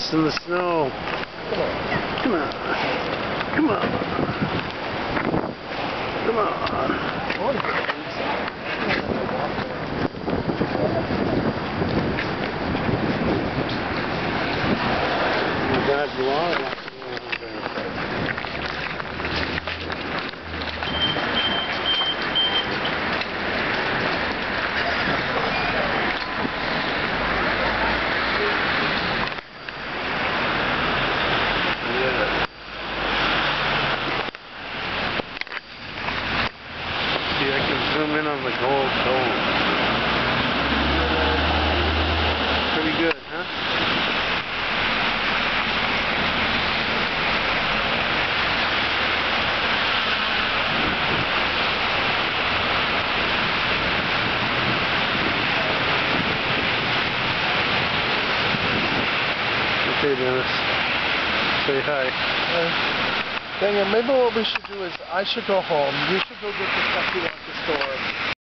lost in the snow. Come on. Come on. Come on. God, you are. See, I can zoom in on the gold dome. Pretty good, huh? Okay, Dennis. Say hi. Daniel, maybe what we should do is I should go home. You should go get the stuff you want at the store.